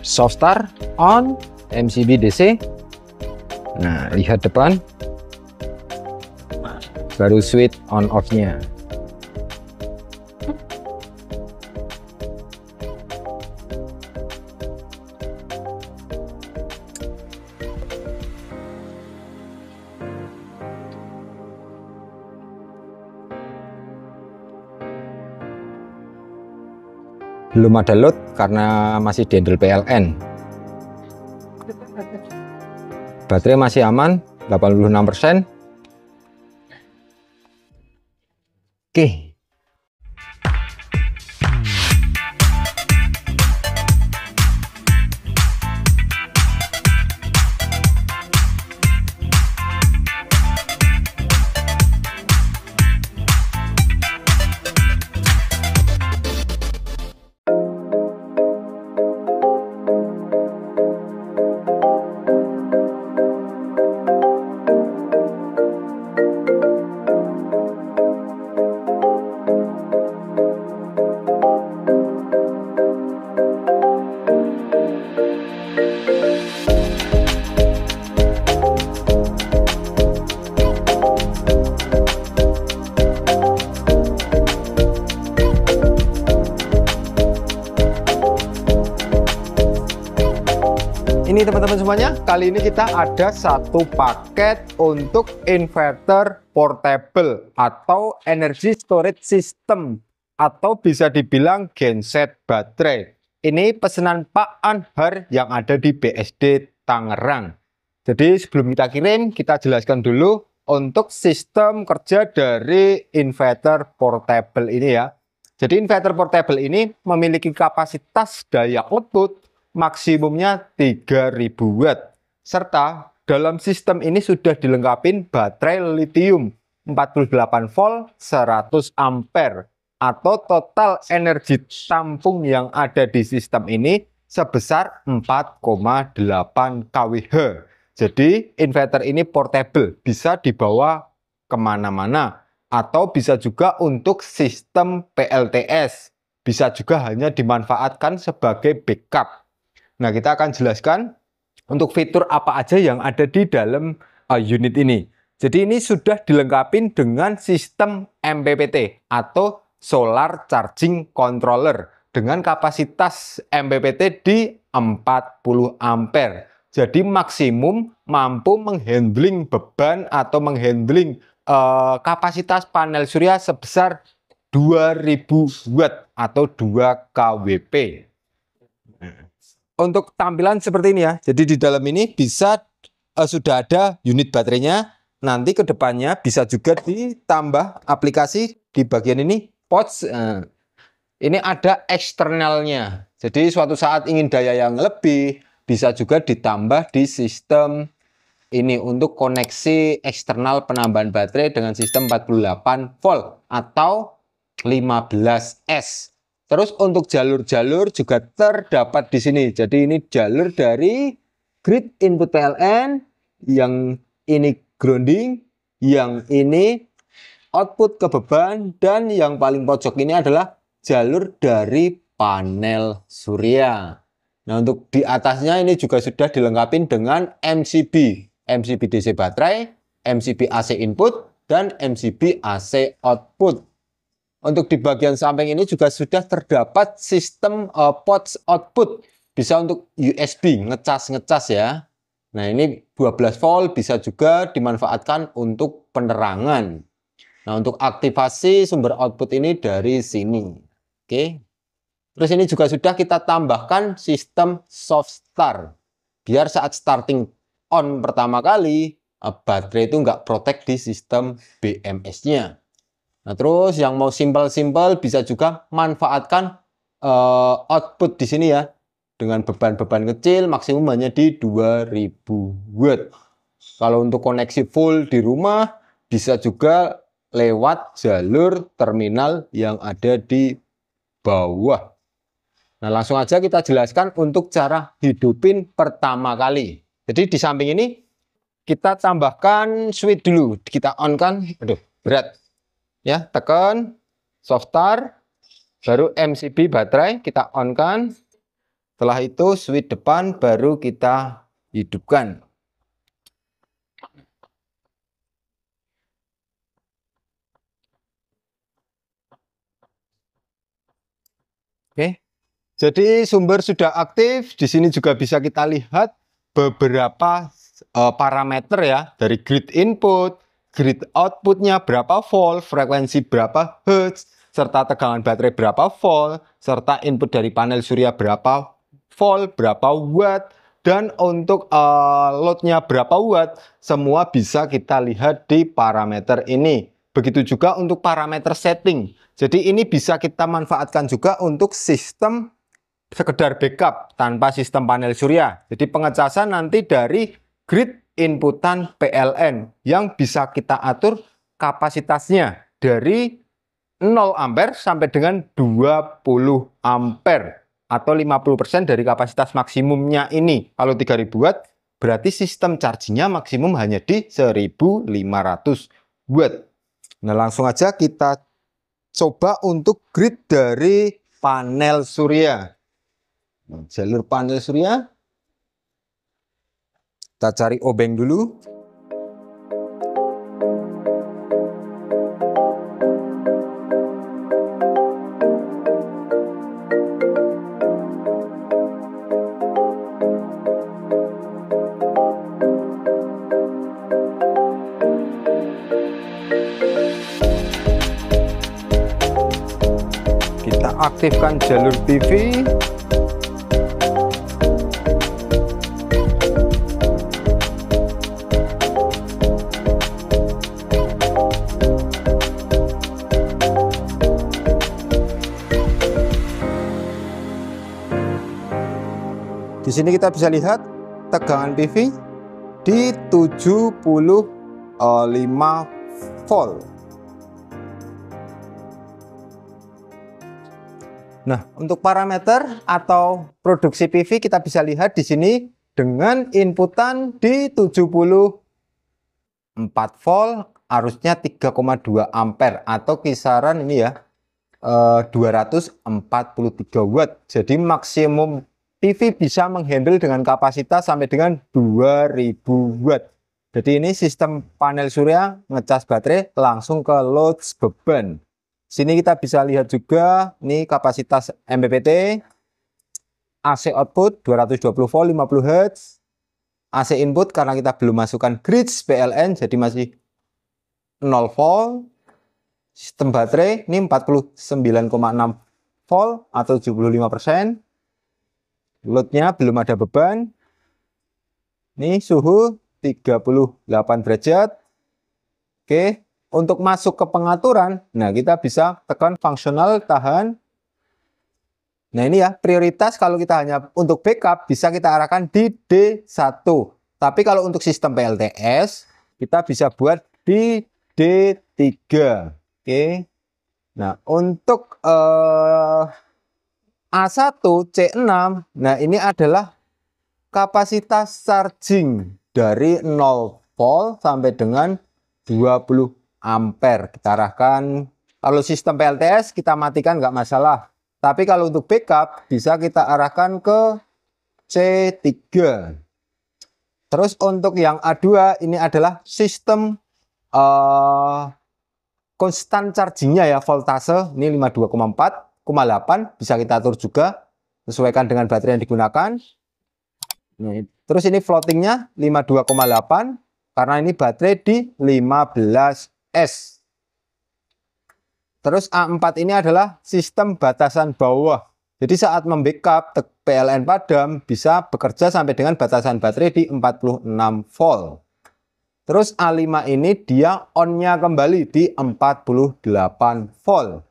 soft start on, MCB DC. Nah, lihat depan, baru switch on off-nya. Belum ada load karena masih di handle PLN. Baterai masih aman 86%. Oke. Ini teman-teman semuanya, kali ini kita ada satu paket untuk inverter portable atau energy storage system, atau bisa dibilang genset baterai. Ini pesanan Pak Anhar yang ada di BSD Tangerang. Jadi sebelum kita kirim, kita jelaskan dulu untuk sistem kerja dari inverter portable ini ya. Jadi inverter portable ini memiliki kapasitas daya output maksimumnya 3000 watt, serta dalam sistem ini sudah dilengkapi baterai lithium 48 volt 100 ampere, atau total energi tampung yang ada di sistem ini sebesar 4,8 kWh. Jadi inverter ini portable, bisa dibawa kemana-mana, atau bisa juga untuk sistem PLTS, bisa juga hanya dimanfaatkan sebagai backup. Nah, kita akan jelaskan untuk fitur apa aja yang ada di dalam unit ini. Jadi ini sudah dilengkapi dengan sistem MPPT atau Solar Charging Controller dengan kapasitas MPPT di 40 ampere. Jadi maksimum mampu menghandling beban atau menghandling kapasitas panel surya sebesar 2000 watt atau 2 kWp. Untuk tampilan seperti ini ya. Jadi di dalam ini bisa sudah ada unit baterainya. Nanti ke depannya bisa juga ditambah aplikasi di bagian ini pouch. Ini ada eksternalnya. Jadi suatu saat ingin daya yang lebih, bisa juga ditambah di sistem ini untuk koneksi eksternal penambahan baterai dengan sistem 48 volt atau 15S. Terus untuk jalur-jalur juga terdapat di sini. Jadi ini jalur dari grid input PLN, yang ini grounding, yang ini output ke beban, dan yang paling pojok ini adalah jalur dari panel surya. Nah, untuk di atasnya ini juga sudah dilengkapi dengan MCB DC baterai, MCB AC input, dan MCB AC output. Untuk di bagian samping ini juga sudah terdapat sistem pouch output. Bisa untuk USB, ngecas ya. Nah, ini 12 volt, bisa juga dimanfaatkan untuk penerangan. Nah, untuk aktivasi sumber output ini dari sini. Oke. Terus ini juga sudah kita tambahkan sistem soft start. Biar saat starting on pertama kali, baterai itu nggak protect di sistem BMS-nya. Nah, terus yang mau simple bisa juga manfaatkan output di sini ya. Dengan beban-beban kecil maksimum hanya di 2000 watt. Kalau untuk koneksi full di rumah bisa juga lewat jalur terminal yang ada di bawah. Nah, langsung aja kita jelaskan untuk cara hidupin pertama kali. Jadi di samping ini kita tambahkan switch dulu. Kita on kan. Aduh, berat. Ya, tekan soft start, baru MCB baterai kita on kan. Setelah itu switch depan baru kita hidupkan. Oke. Jadi sumber sudah aktif. Di sini juga bisa kita lihat beberapa parameter ya, dari grid input, grid outputnya berapa volt, frekuensi berapa hertz, serta tegangan baterai berapa volt, serta input dari panel surya berapa volt, berapa watt, dan untuk loadnya berapa watt. Semua bisa kita lihat di parameter ini. Begitu juga untuk parameter setting. Jadi ini bisa kita manfaatkan juga untuk sistem sekedar backup tanpa sistem panel surya. Jadi pengecasan nanti dari grid inputan PLN yang bisa kita atur kapasitasnya dari 0 ampere sampai dengan 20 ampere atau 50% dari kapasitas maksimumnya ini. Kalau 3000 watt berarti sistem chargingnya maksimum hanya di 1500 watt. Nah, langsung aja kita coba untuk grid dari panel surya. Jalur panel surya, kita cari obeng dulu. Kita aktifkan jalur PV. Di sini kita bisa lihat tegangan PV di 75 volt. Nah, untuk parameter atau produksi PV kita bisa lihat di sini dengan inputan di 74 volt, arusnya 3,2 ampere atau kisaran ini ya 243 watt. Jadi maksimum PV bisa menghandle dengan kapasitas sampai dengan 2000 watt. Jadi ini sistem panel surya ngecas baterai langsung ke load beban. Sini kita bisa lihat juga ini kapasitas MPPT, AC output 220 volt 50 Hz, AC input karena kita belum masukkan grid PLN jadi masih 0 volt. Sistem baterai ini 49,6 volt atau 75%. Loadnya belum ada beban. Ini suhu 38 derajat. Oke, untuk masuk ke pengaturan, nah kita bisa tekan fungsional tahan. Nah ini ya, prioritas kalau kita hanya untuk backup bisa kita arahkan di D1. Tapi kalau untuk sistem PLTS, kita bisa buat di D3. Oke. Nah, untuk A1 C6, nah ini adalah kapasitas charging dari 0 volt sampai dengan 20 ampere. Kita arahkan, kalau sistem PLTS kita matikan nggak masalah. Tapi kalau untuk backup bisa kita arahkan ke C3. Terus untuk yang A2 ini adalah sistem konstan chargingnya ya, voltase ini 52,4. 8 bisa kita atur juga sesuaikan dengan baterai yang digunakan. Terus ini floatingnya 52,8 karena ini baterai di 15S. Terus A4 ini adalah sistem batasan bawah. Jadi saat membackup PLN padam bisa bekerja sampai dengan batasan baterai di 46 volt. Terus A5 ini dia on-nya kembali di 48 volt.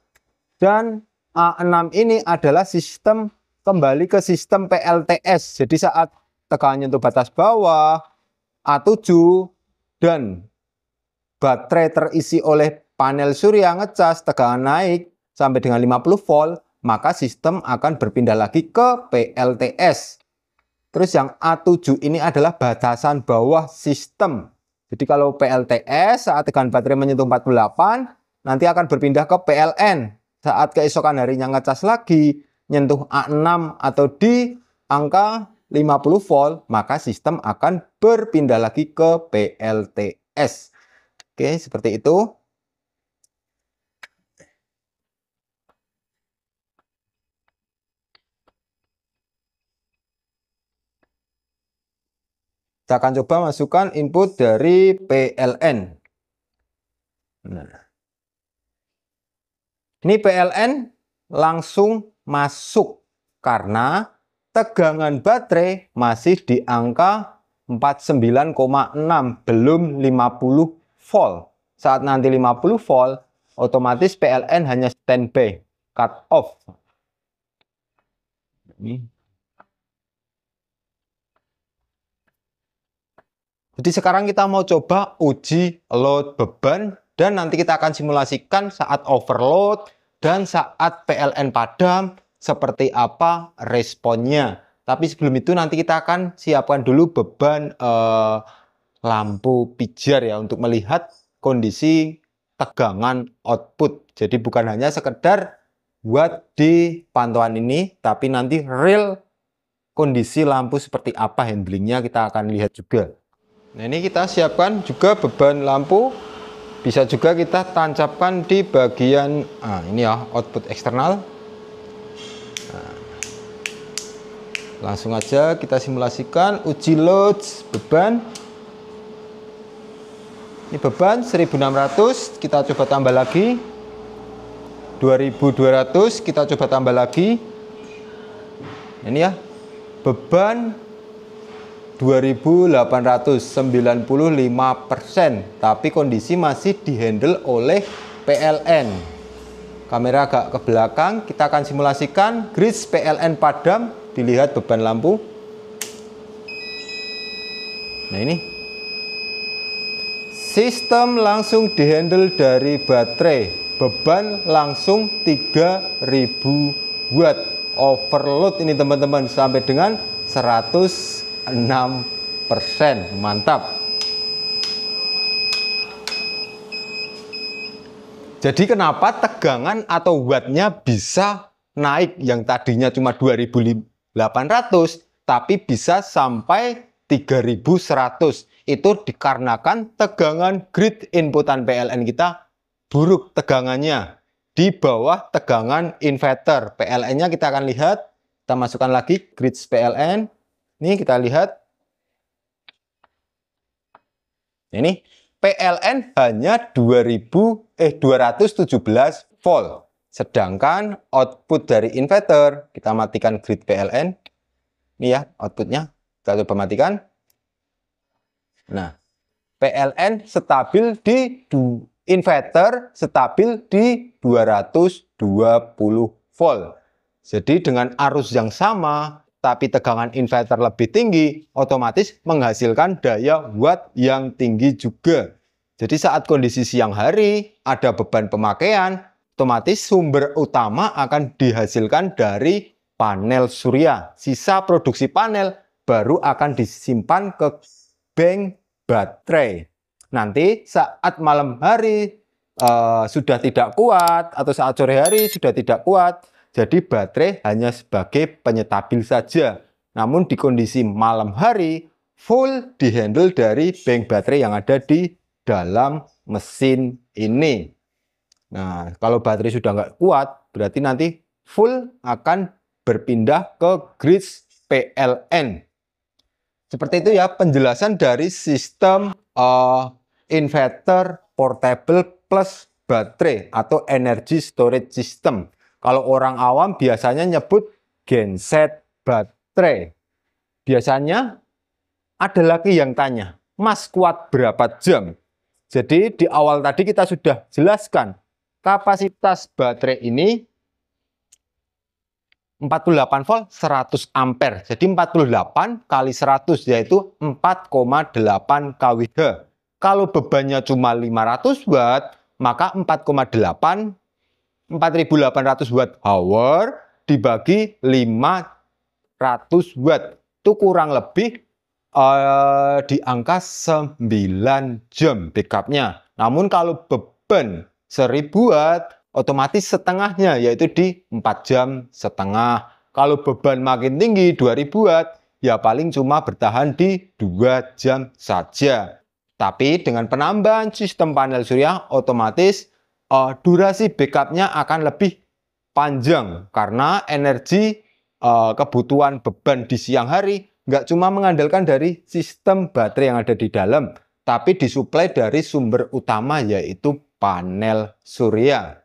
Dan A6 ini adalah sistem kembali ke sistem PLTS. Jadi saat tegangan untuk batas bawah, A7 dan baterai terisi oleh panel surya ngecas, tegangan naik sampai dengan 50 volt, maka sistem akan berpindah lagi ke PLTS. Terus yang A7 ini adalah batasan bawah sistem. Jadi kalau PLTS saat tegangan baterai menyentuh 48, nanti akan berpindah ke PLN. Saat keesokan harinya ngecas lagi, nyentuh A6 atau di angka 50 volt, maka sistem akan berpindah lagi ke PLTS. Oke, seperti itu. Kita akan coba masukkan input dari PLN. Nah, ini PLN langsung masuk karena tegangan baterai masih di angka 49,6, belum 50 volt. Saat nanti 50 volt, otomatis PLN hanya standby, cut off. Jadi sekarang kita mau coba uji load beban, dan nanti kita akan simulasikan saat overload dan saat PLN padam seperti apa responnya. Tapi sebelum itu nanti kita akan siapkan dulu beban lampu pijar ya, untuk melihat kondisi tegangan output. Jadi bukan hanya sekedar buat di pantauan ini, tapi nanti real kondisi lampu seperti apa handlingnya kita akan lihat juga. Nah, ini kita siapkan juga beban lampu. Bisa juga kita tancapkan di bagian ini ya, output eksternal. Nah, langsung aja kita simulasikan uji load beban. Ini beban 1600, kita coba tambah lagi. 2200, kita coba tambah lagi. Ini ya, beban 2895%, tapi kondisi masih dihandle oleh PLN. Kamera agak ke belakang, kita akan simulasikan grid PLN padam, dilihat beban lampu. Nah, ini sistem langsung dihandle dari baterai, beban langsung 3000 watt. Overload ini teman-teman sampai dengan 106%. Mantap. Jadi kenapa tegangan atau wattnya bisa naik, yang tadinya cuma 2800 tapi bisa sampai 3100? Itu dikarenakan tegangan grid inputan PLN kita buruk tegangannya, di bawah tegangan inverter. PLN-nya kita akan lihat, kita masukkan lagi grid PLN. Ini kita lihat. Ini PLN hanya 217 volt. Sedangkan output dari inverter, kita matikan grid PLN. Ini ya outputnya, kita coba matikan. Nah, PLN stabil di inverter stabil di 220 volt. Jadi dengan arus yang sama, tapi tegangan inverter lebih tinggi, otomatis menghasilkan daya watt yang tinggi juga. Jadi saat kondisi siang hari, ada beban pemakaian, otomatis sumber utama akan dihasilkan dari panel surya. Sisa produksi panel baru akan disimpan ke bank baterai. Nanti saat malam hari sudah tidak kuat, atau saat sore hari sudah tidak kuat, jadi baterai hanya sebagai penyetabil saja. Namun di kondisi malam hari, full dihandle dari bank baterai yang ada di dalam mesin ini. Nah, kalau baterai sudah nggak kuat, berarti nanti full akan berpindah ke grid PLN. Seperti itu ya penjelasan dari sistem inverter portable plus baterai atau energy storage system. Kalau orang awam biasanya nyebut genset baterai. Biasanya ada lagi yang tanya, Mas kuat berapa jam? Jadi di awal tadi kita sudah jelaskan, kapasitas baterai ini 48 volt 100 ampere. Jadi 48 kali 100 yaitu 4,8 kWh. Kalau bebannya cuma 500 watt, maka 4,8 4800 watt hour dibagi 500 watt. Itu kurang lebih di angka 9 jam backupnya. Namun kalau beban 1000 watt, otomatis setengahnya, yaitu di 4 jam setengah. Kalau beban makin tinggi 2000 watt, ya paling cuma bertahan di 2 jam saja. Tapi dengan penambahan sistem panel surya, otomatis durasi backupnya akan lebih panjang. Karena energi kebutuhan beban di siang hari nggak cuma mengandalkan dari sistem baterai yang ada di dalam, tapi disuplai dari sumber utama yaitu panel surya.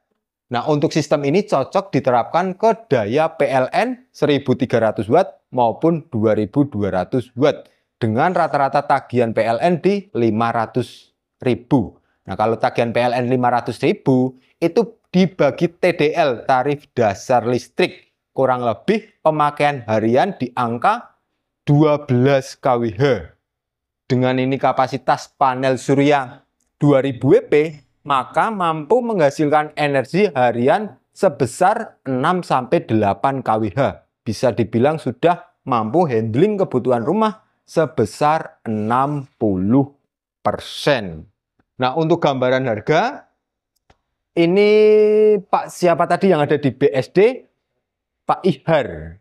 Nah, untuk sistem ini cocok diterapkan ke daya PLN 1300 watt maupun 2200 watt dengan rata-rata tagihan PLN di 500.000. Nah, kalau tagihan PLN 500.000 itu dibagi TDL, tarif dasar listrik, kurang lebih pemakaian harian di angka 12 kWh. Dengan ini kapasitas panel surya 2000 WP, maka mampu menghasilkan energi harian sebesar 6-8 kWh. Bisa dibilang sudah mampu handling kebutuhan rumah sebesar 60%. Nah, untuk gambaran harga, ini Pak siapa tadi yang ada di BSD? Pak Ihar.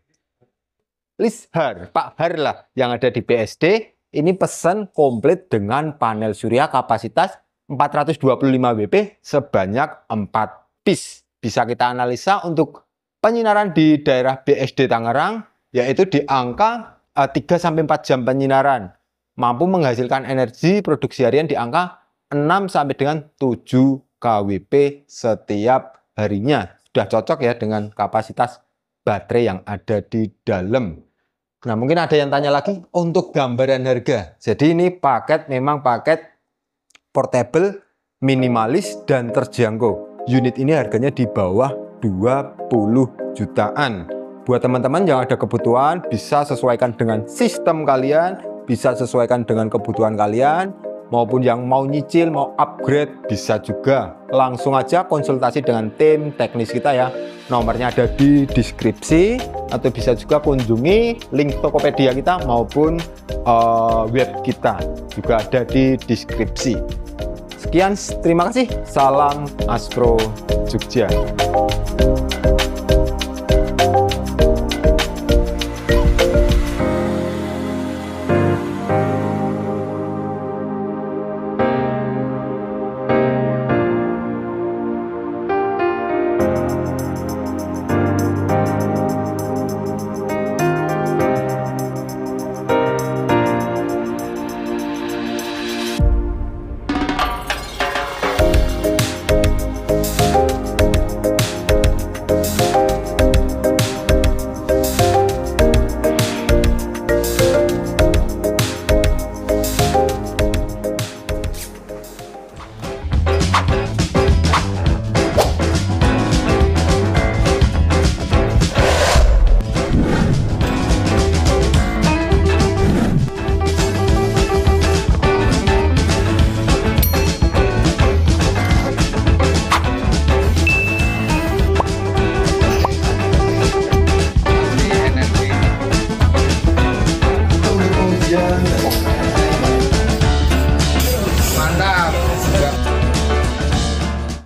Lishar, Pak Har lah yang ada di BSD. Ini pesan komplit dengan panel surya kapasitas 425 WP sebanyak 4 piece. Bisa kita analisa untuk penyinaran di daerah BSD Tangerang, yaitu di angka 3-4 jam penyinaran. Mampu menghasilkan energi produksi harian di angka 6-7 kWp setiap harinya. Sudah cocok ya dengan kapasitas baterai yang ada di dalam. Nah, mungkin ada yang tanya lagi untuk gambaran harga. Jadi ini paket memang paket portable, minimalis, dan terjangkau. Unit ini harganya di bawah 20 jutaan. Buat teman-teman yang ada kebutuhan, bisa sesuaikan dengan sistem kalian, bisa sesuaikan dengan kebutuhan kalian, maupun yang mau nyicil, mau upgrade, bisa juga. Langsung aja konsultasi dengan tim teknis kita ya. Nomornya ada di deskripsi, atau bisa juga kunjungi link Tokopedia kita maupun web kita. Juga ada di deskripsi. Sekian, terima kasih. Salam Astro Jogja.